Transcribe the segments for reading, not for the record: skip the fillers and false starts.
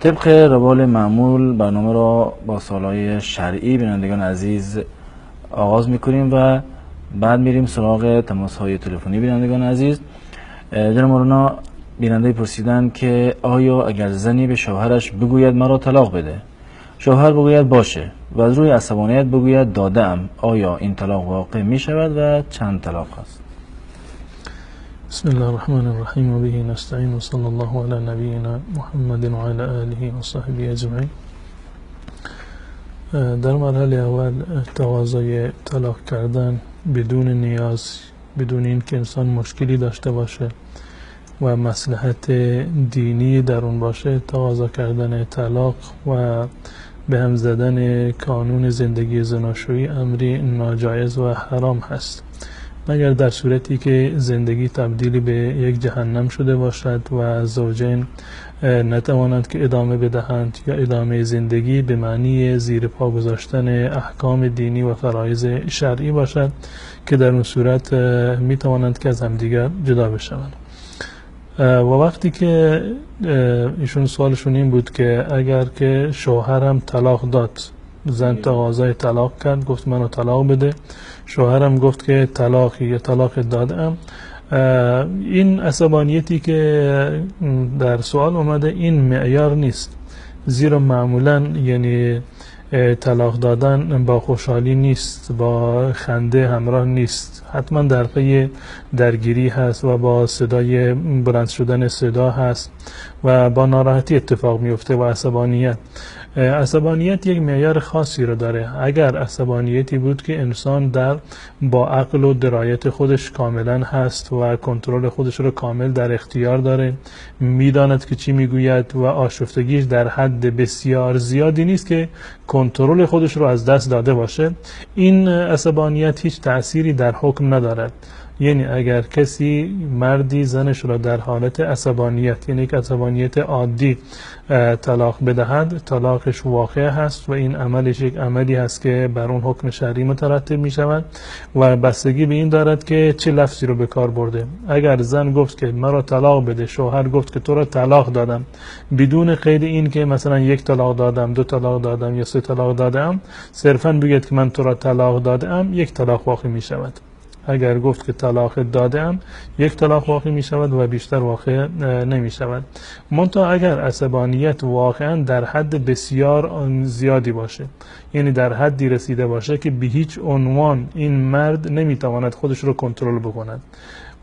طبق روال معمول برنامه را با سوالای شرعی بینندگان عزیز آغاز میکنیم و بعد میریم سراغ تماس های تلفنی بینندگان عزیز. جناب مولانا، بیننده پرسیدن که آیا اگر زنی به شوهرش بگوید مرا طلاق بده، شوهر بگوید باشه و از روی عصبانیت بگوید دادم، آیا این طلاق واقع می شود و چند طلاق است؟ بسم الله الرحمن الرحیم و به نستعین و صلی الله علی نبینا محمد و علی آله و صحبه اجمعین. در مرحله اول تقاضای طلاق کردن بدون نیاز، بدون اینکه انسان مشکلی داشته باشه و مصلحت دینی در اون باشه، تقاضا کردن طلاق و به هم زدن کانون زندگی زناشویی امری ناجایز و حرام هست، مگر در صورتی که زندگی تبدیل به یک جهنم شده باشد و زوجین نتوانند که ادامه بدهند یا ادامه زندگی به معنی زیر پا گذاشتن احکام دینی و فرایض شرعی باشد که در اون صورت می توانند که از همدیگر جدا بشوند. و وقتی که ایشون سوالشون این بود که اگر که شوهرم طلاق داد، زن تقاضای طلاق کرد، گفت منو طلاق بده، شوهرم گفت که طلاقی یا طلاق دادم، این عصبانیتی که در سوال اومده این معیار نیست، زیرا معمولا یعنی طلاق دادن با خوشحالی نیست، با خنده همراه نیست، حتما در پی درگیری هست و با صدای بلند شدن صدا هست و با ناراحتی اتفاق میفته و عصبانیت یک معیار خاصی رو داره. اگر عصبانیتی بود که انسان با عقل و درایت خودش کاملا هست و کنترل خودش رو کامل در اختیار داره، میداند که چی میگوید و آشفتگیش در حد بسیار زیادی نیست که کنترل خودش رو از دست داده باشه، این عصبانیت هیچ تأثیری در حکم ندارد. یعنی اگر کسی مردی زنش را در حالت عصبانیت، یعنی یک عصبانیت عادی طلاق بدهد، طلاقش واقع هست و این عملش یک عملی هست که بر اون حکم شرعی مترتب می شود و بستگی به این دارد که چه لفظی رو به کار برده. اگر زن گفت که مرا طلاق بده، شوهر گفت که تو را طلاق دادم، بدون قید این که مثلا یک طلاق دادم، دو طلاق دادم یا سه طلاق دادم، صرفا بگید که من تو را طلاق دادم، یک طلاق واقع می شود. اگر گفت که طلاق دادم، یک طلاق واقع می شود و بیشتر واقع نمی شود. منتها اگر عصبانیت واقعا در حد بسیار زیادی باشه، یعنی در حدی رسیده باشه که به هیچ عنوان این مرد نمی تواند خودش رو کنترل بکند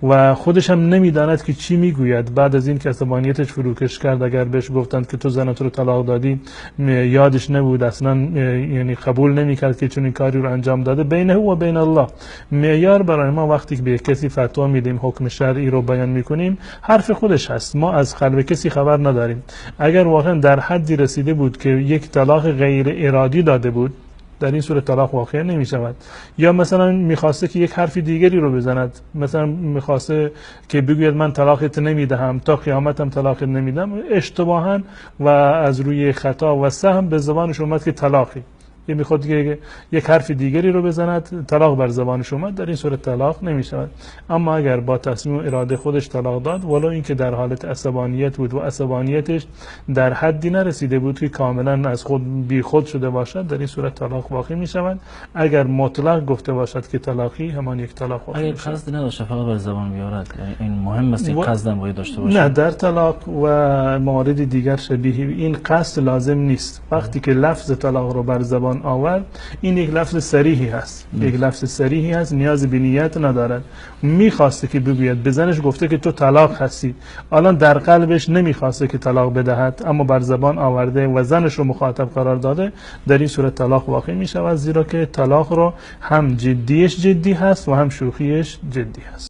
و خودش هم نمیداند که چی میگوید، بعد از این که عصبانیتش فروکش کرد، اگر بهش گفتند که تو زنت رو طلاق دادی، یادش نبود اصلا، یعنی قبول نمیکرد که چون این کاری رو انجام داده. بینه و بین الله معیار برای ما وقتی که به کسی فتوا میدیم، حکم شرعی رو بیان میکنیم، حرف خودش هست، ما از قلب کسی خبر نداریم. اگر واقعا در حدی رسیده بود که یک طلاق غیر ارادی داده بود، در این صورت طلاق واقع نمی شود. یا مثلا میخواسته که یک حرف دیگری رو بزند، مثلا میخواسته که بگوید من طلاقت نمیدهم، تا قیامتم طلاقت نمیدم، اشتباها و از روی خطا و سهم به زبانش اومد که طلاقی، یه میخواد که یک حرف دیگری رو بزند، طلاق بر زبانش اومد، در این صورت طلاق نمی شود. اما اگر با تصمیم اراده خودش طلاق داد، ولو اینکه در حالت عصبانیت بود و عصبانیتش در حدی نرسیده بود که کاملا از خود بی خود شده باشد، در این صورت طلاق واقع می شود. اگر مطلق گفته باشد که طلاقی، همان یک طلاق واقع می شود. اگر قصد نداشته فقط بر زبان بیارد، این مهم است، این قصد هم باید داشته باشه. نه، در طلاق و موارد دیگر شبیه این قصد لازم نیست. وقتی که لفظ طلاق رو بر زبان آورد، این یک لفظ صریحی هست، یک لفظ صریحی هست، نیاز به نیت ندارد. میخواسته که بگوید، به زنش گفته که تو طلاق هستی، الان در قلبش نمیخواسته که طلاق بدهد، اما بر زبان آورده و زنش رو مخاطب قرار داده، در این صورت طلاق واقع می شود، زیرا که طلاق رو هم جدیش جدی هست و هم شوخیش جدی هست.